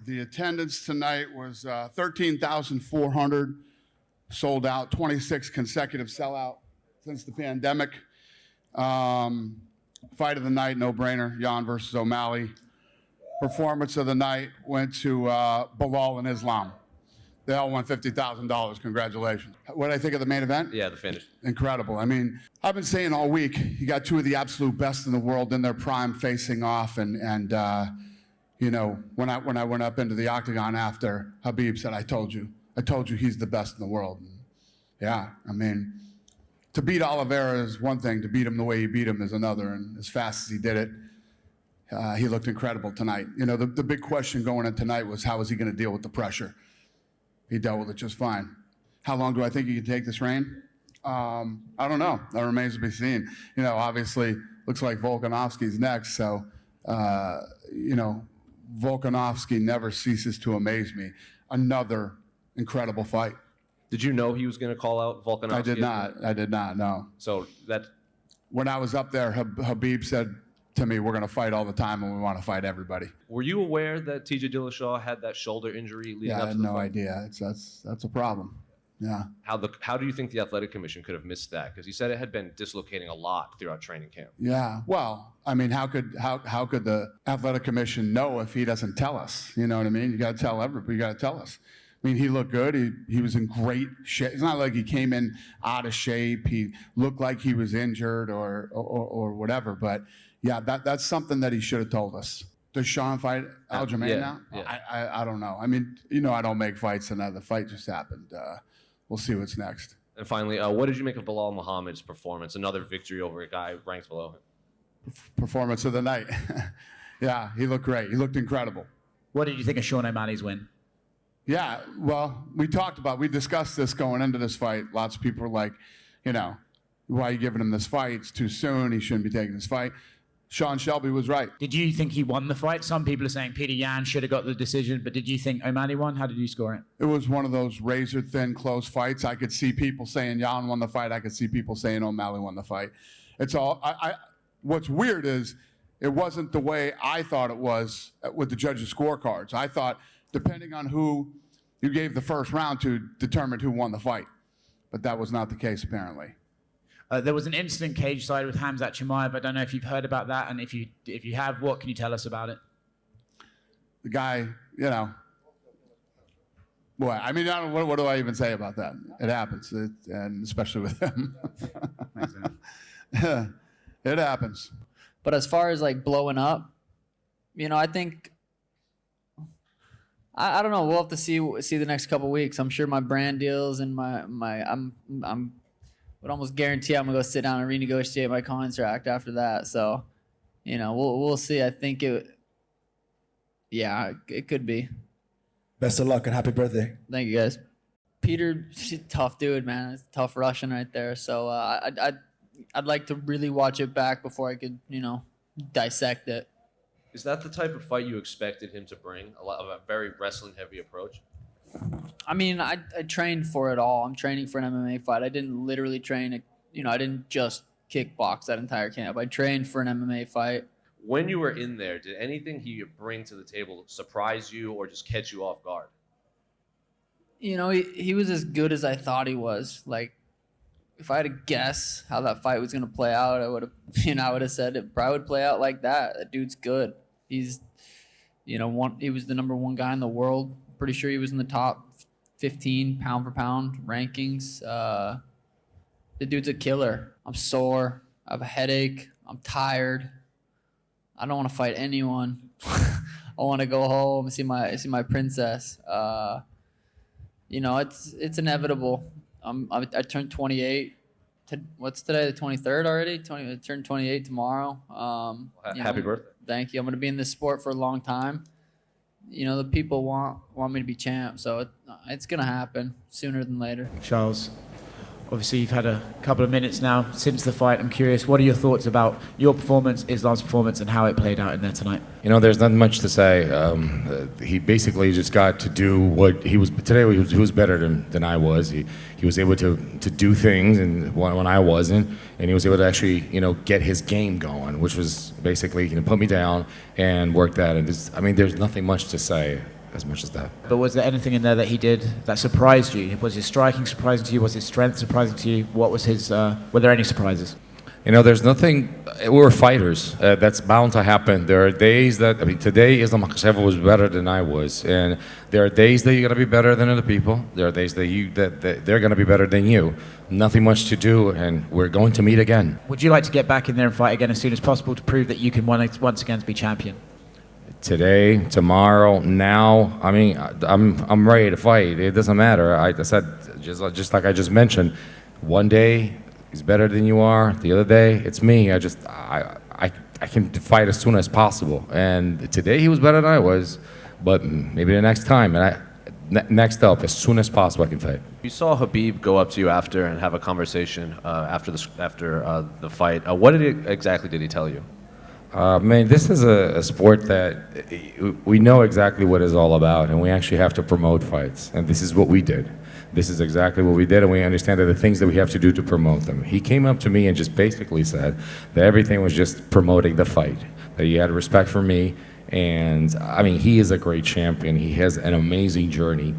The attendance tonight was 13,400, sold out, 26 consecutive sellout since the pandemic. Fight of the night, no-brainer, Jan versus O'Malley. Performance of the night went to Bilal and Islam. They all won $50,000. Congratulations. What did I think of the main event? Yeah, the finish. Incredible. I mean, I've been saying all week, you got two of the absolute best in the world in their prime facing off, and you know, when I went up into the octagon after, Habib said, I told you he's the best in the world. And yeah, I mean, to beat Oliveira is one thing, to beat him the way he beat him is another, and as fast as he did it, he looked incredible tonight. You know, the big question going in tonight was how was he going to deal with the pressure? He dealt with it just fine. How long do I think he can take this reign? I don't know. That remains to be seen. You know, obviously, looks like Volkanovski's next, so, you know, Volkanovski never ceases to amaze me. Another incredible fight. Did you know he was going to call out Volkanovski? I did not, no. So that... When I was up there, Habib said to me, we're going to fight all the time and we want to fight everybody. Were you aware that TJ Dillashaw had that shoulder injury leading up to the fight? I had no idea. That's a problem. Yeah. How do you think the Athletic Commission could have missed that? Because he said it had been dislocating a lot throughout training camp. Yeah. Well, I mean, how could the Athletic Commission know if he doesn't tell us? You know what I mean? You got to tell everybody. You got to tell us. I mean, he looked good. He was in great shape. It's not like he came in out of shape. He looked like he was injured or whatever. But yeah, that's something that he should have told us. Does Sean fight Aljamain now? Yeah. I don't know. I mean, you know, I don't make fights, and the fight just happened. We'll see what's next. And finally, what did you make of Bilal Muhammad's performance? Another victory over a guy ranked below him. Performance of the night. Yeah, he looked great. He looked incredible. What did you think of Sean O'Malley's win? Yeah, well, we discussed this going into this fight. Lots of people were like, you know, why are you giving him this fight? It's too soon. He shouldn't be taking this fight. Sean Shelby was right. Did you think he won the fight? Some people are saying Peter Yan should have got the decision, but did you think O'Malley won? How did you score it? It was one of those razor-thin, close fights. I could see people saying Yan won the fight. I could see people saying O'Malley won the fight. It's all. What's weird is it wasn't the way I thought it was with the judges' scorecards. I thought, depending on who you gave the first round to, determined who won the fight. But that was not the case, apparently. There was an incident cage side with Khamzat Chimaev. I don't know if you've heard about that, and if you have, what can you tell us about it? The guy, you know, boy, I mean, what do I even say about that? It happens, and especially with him. Yeah, it happens. But as far as like blowing up, you know, I think I don't know. We'll have to see the next couple weeks. I'm sure my brand deals and I would almost guarantee I'm gonna go sit down and renegotiate my contract after that. So, you know, we'll see. I think it could be. Best of luck and happy birthday. Thank you, guys. Peter, tough dude, man. It's a tough Russian right there. So I'd like to really watch it back before I could, you know, dissect it. Is that the type of fight you expected him to bring? A very wrestling-heavy approach? I mean, I trained for it all. I'm training for an MMA fight. I didn't literally train, I didn't just kickbox that entire camp. I trained for an MMA fight. When you were in there, did anything he bring to the table surprise you or just catch you off guard? You know, he was as good as I thought he was. Like, if I had to guess how that fight was going to play out, I would have said it probably would play out like that. That dude's good. He's, he was the number one guy in the world. Pretty sure he was in the top 15 pound for pound rankings. The dude's a killer. I'm sore. I have a headache. I'm tired. I don't want to fight anyone. I want to go home and see my princess. It's inevitable. I turned 28. What's today? The 23rd already? I turned 28 tomorrow. Happy birthday. Thank you. I'm going to be in this sport for a long time. You know, the people want me to be champ, so it's going to happen sooner than later. Charles, obviously you've had a couple of minutes now since the fight. I'm curious, what are your thoughts about your performance, Islam's performance, and how it played out in there tonight? You know, there's not much to say. He basically just got to do what he was. Today he was better than I was. He was able to do things and when I wasn't, and he was able to actually, get his game going, which was basically, put me down and work that. And there's nothing much to say. as much as that. But was there anything in there that he did that surprised you? Was his striking surprising to you? Was his strength surprising to you? What was his? Were there any surprises? You know, there's nothing. We're fighters. That's bound to happen. There are days that, I mean, today Islam Makhachev was better than I was, and there are days that you're gonna be better than other people. There are days that they're gonna be better than you. Nothing much to do, and we're going to meet again. Would you like to get back in there and fight again as soon as possible to prove that you can once again be champion? Today, tomorrow, now. I mean, I'm ready to fight. It doesn't matter. I said just like I just mentioned. One day he's better than you are. The other day, it's me. I can fight as soon as possible. And today he was better than I was, but maybe the next time. And next up, as soon as possible, I can fight. You saw Khabib go up to you after and have a conversation after the fight. What exactly did he tell you? Man, this is a sport that we know exactly what it's all about, and we actually have to promote fights. And this is what we did. This is exactly what we did, and we understand that the things that we have to do to promote them. He came up to me and just basically said that everything was just promoting the fight, that he had respect for me. And I mean, he is a great champion. He has an amazing journey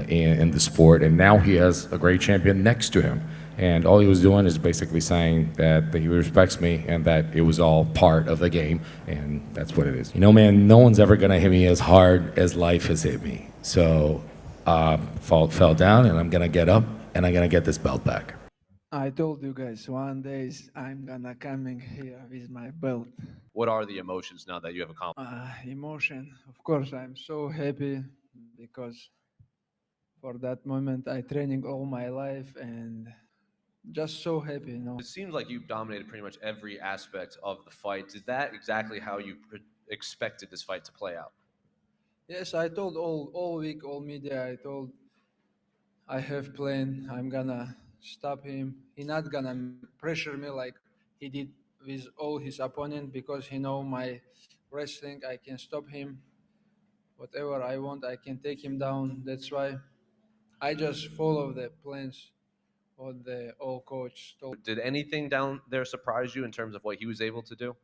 in the sport, and now he has a great champion next to him. And all he was doing is basically saying that he respects me and that it was all part of the game, and that's what it is. You know, man, no one's ever gonna hit me as hard as life has hit me. So, fell down, and I'm gonna get up, and I'm gonna get this belt back. I told you guys one day I'm gonna coming here with my belt. What are the emotions now that you have accomplished? Emotion, of course, I'm so happy because for that moment I training all my life and just so happy, you know. It seems like you dominated pretty much every aspect of the fight. Is that exactly how you expected this fight to play out? Yes, I told all week, all media, I told I have plan. I'm gonna stop him. He not gonna pressure me like he did with all his opponent because he know my wrestling. I can stop him. Whatever I want, I can take him down. That's why I just follow the plans what the old coach told. Did anything down there surprise you in terms of what he was able to do?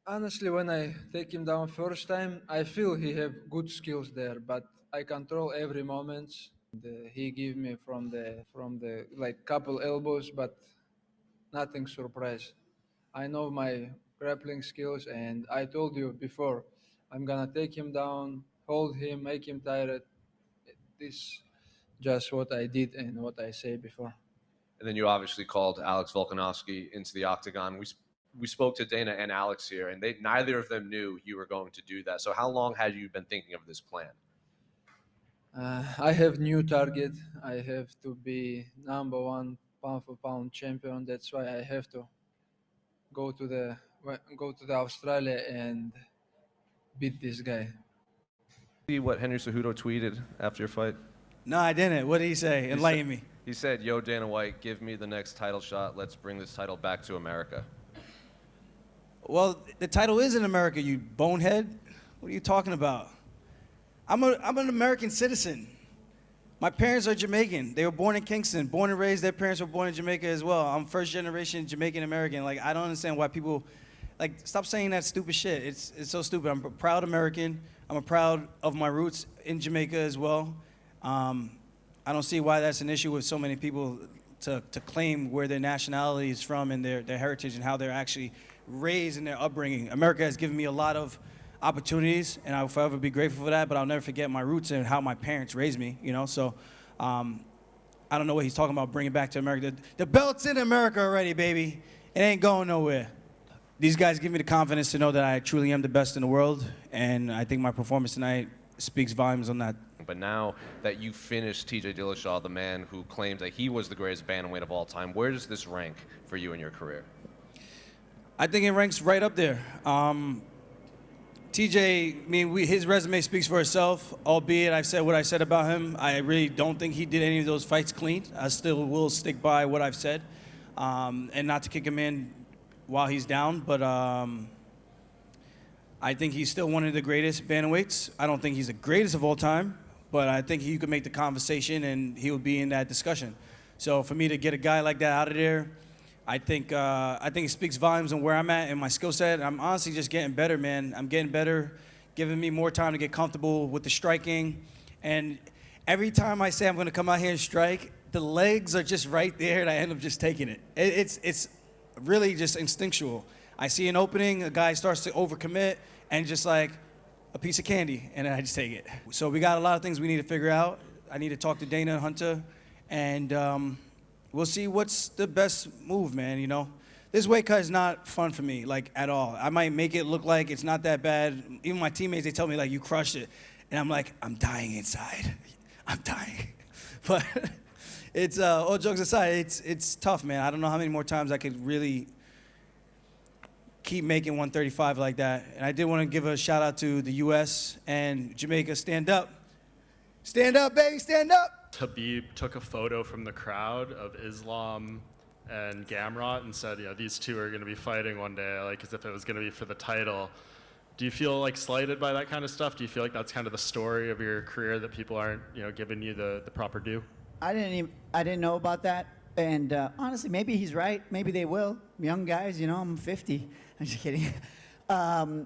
Honestly, when I take him down first time, I feel he have good skills there, but I control every moment. He give me from the like couple elbows, but nothing surprise. I know my grappling skills, and I told you before, I'm gonna take him down, hold him, make him tired. This just what I did and what I say before. And then you obviously called Alex Volkanovski into the octagon. We spoke to Dana and Alex here, and neither of them knew you were going to do that. So how long had you been thinking of this plan? I have new target. I have to be #1 pound for pound champion. That's why I have to go to the Australia and beat this guy. See what Henry Cejudo tweeted after your fight? No, I didn't. What did he say? Enlighten me. He said, "Yo, Dana White, give me the next title shot. Let's bring this title back to America." Well, the title is in America, you bonehead. What are you talking about? I'm an American citizen. My parents are Jamaican. They were born in Kingston, born and raised. Their parents were born in Jamaica as well. I'm first generation Jamaican American. Like, I don't understand why people, like, stop saying that stupid shit. It's so stupid. I'm a proud American. I'm proud of my roots in Jamaica as well. I don't see why that's an issue with so many people to claim where their nationality is from and their heritage and how they're actually raised in their upbringing. America has given me a lot of opportunities, and I'll forever be grateful for that, but I'll never forget my roots and how my parents raised me, you know? So I don't know what he's talking about bringing back to America. The belt's in America already, baby. It ain't going nowhere. These guys give me the confidence to know that I truly am the best in the world, and I think my performance tonight speaks volumes on that. But now that you finished TJ Dillashaw, the man who claims that he was the greatest bantamweight of all time, where does this rank for you in your career? I think it ranks right up there. TJ, I mean, his resume speaks for itself, albeit I've said what I said about him. I really don't think he did any of those fights clean. I still will stick by what I've said, and not to kick him in while he's down, but I think he's still one of the greatest bantamweights. I don't think he's the greatest of all time, but I think he could make the conversation and he would be in that discussion. So for me to get a guy like that out of there, I think it speaks volumes on where I'm at and my skill set. I'm honestly just getting better, man. I'm getting better, giving me more time to get comfortable with the striking. And every time I say I'm going to come out here and strike, the legs are just right there, and I end up just taking it. It's really just instinctual. I see an opening, a guy starts to overcommit, and just like a piece of candy, and then I just take it. So we got a lot of things we need to figure out. I need to talk to Dana and Hunter, and we'll see what's the best move, man, you know? This weight cut is not fun for me, like, at all. I might make it look like it's not that bad. Even my teammates, they tell me, like, you crushed it. And I'm like, I'm dying inside. I'm dying. But it's, all jokes aside, it's tough, man. I don't know how many more times I could really keep making 135 like that. And I did want to give a shout out to the U.S. and Jamaica. Stand up. Stand up, baby, stand up. Khabib took a photo from the crowd of Islam and Gamrot and said, you know, these two are going to be fighting one day, like as if it was going to be for the title. Do you feel like slighted by that kind of stuff? Do you feel like that's kind of the story of your career, that people aren't, you know, giving you the proper due? I didn't know about that. And honestly, maybe he's right. Maybe they will. Young guys, you know, I'm 50. I'm just kidding.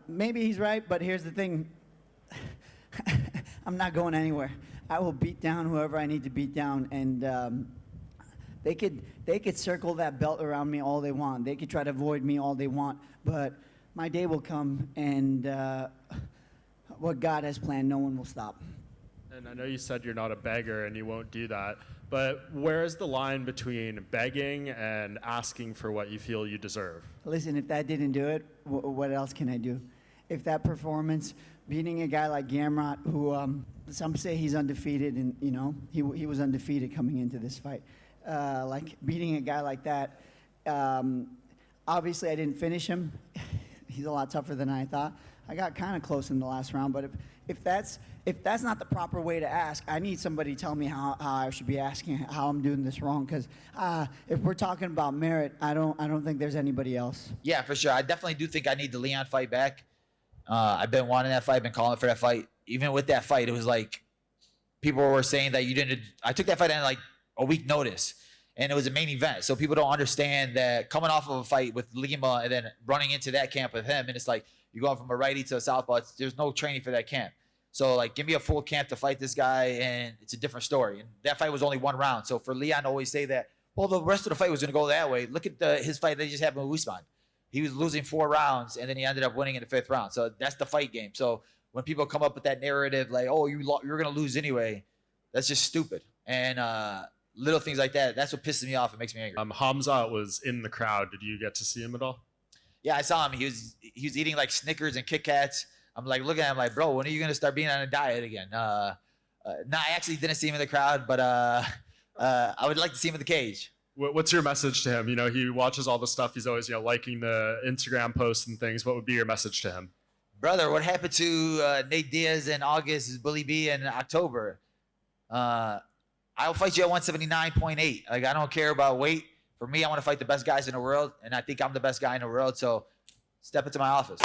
Maybe he's right, but here's the thing. I'm not going anywhere. I will beat down whoever I need to beat down, and they could circle that belt around me all they want. They could try to avoid me all they want, but my day will come, and what God has planned, no one will stop. And I know you said you're not a beggar and you won't do that, but where is the line between begging and asking for what you feel you deserve? Listen, if that didn't do it, what else can I do? If that performance, beating a guy like Gamrot, who some say he's undefeated, and you know he was undefeated coming into this fight, like beating a guy like that. Obviously, I didn't finish him. He's a lot tougher than I thought. I got kind of close in the last round, but if that's not the proper way to ask, I need somebody to tell me how I should be asking, how I'm doing this wrong. Because if we're talking about merit, I don't think there's anybody else. Yeah, for sure. I definitely do think I need the Leon fight back. I've been wanting that fight, I've been calling for that fight. Even with that fight, it was like people were saying that you didn't. I took that fight in like a week notice, and it was a main event. So people don't understand that coming off of a fight with Lima and then running into that camp with him, and it's like you're going from a righty to a southpaw. There's no training for that camp. So like, give me a full camp to fight this guy, and it's a different story. And that fight was only one round. So for Leon to always say that, well, the rest of the fight was going to go that way. Look at his fight that he just had with Usman. He was losing 4 rounds, and then he ended up winning in the 5th round. So that's the fight game. So when people come up with that narrative like, oh, you're going to lose anyway, that's just stupid. And little things like that, that's what pisses me off and makes me angry. Hamzat was in the crowd. Did you get to see him at all? Yeah, I saw him. He was eating like Snickers and Kit Kats. I'm like looking at him like, bro, when are you going to start being on a diet again? No, I actually didn't see him in the crowd, but I would like to see him in the cage. What's your message to him? You know, he watches all the stuff. He's always, you know, liking the Instagram posts and things. What would be your message to him? Brother, what happened to Nate Diaz in August is Bully B in October. I'll fight you at 179.8. Like, I don't care about weight. For me, I want to fight the best guys in the world, and I think I'm the best guy in the world. So step into my office.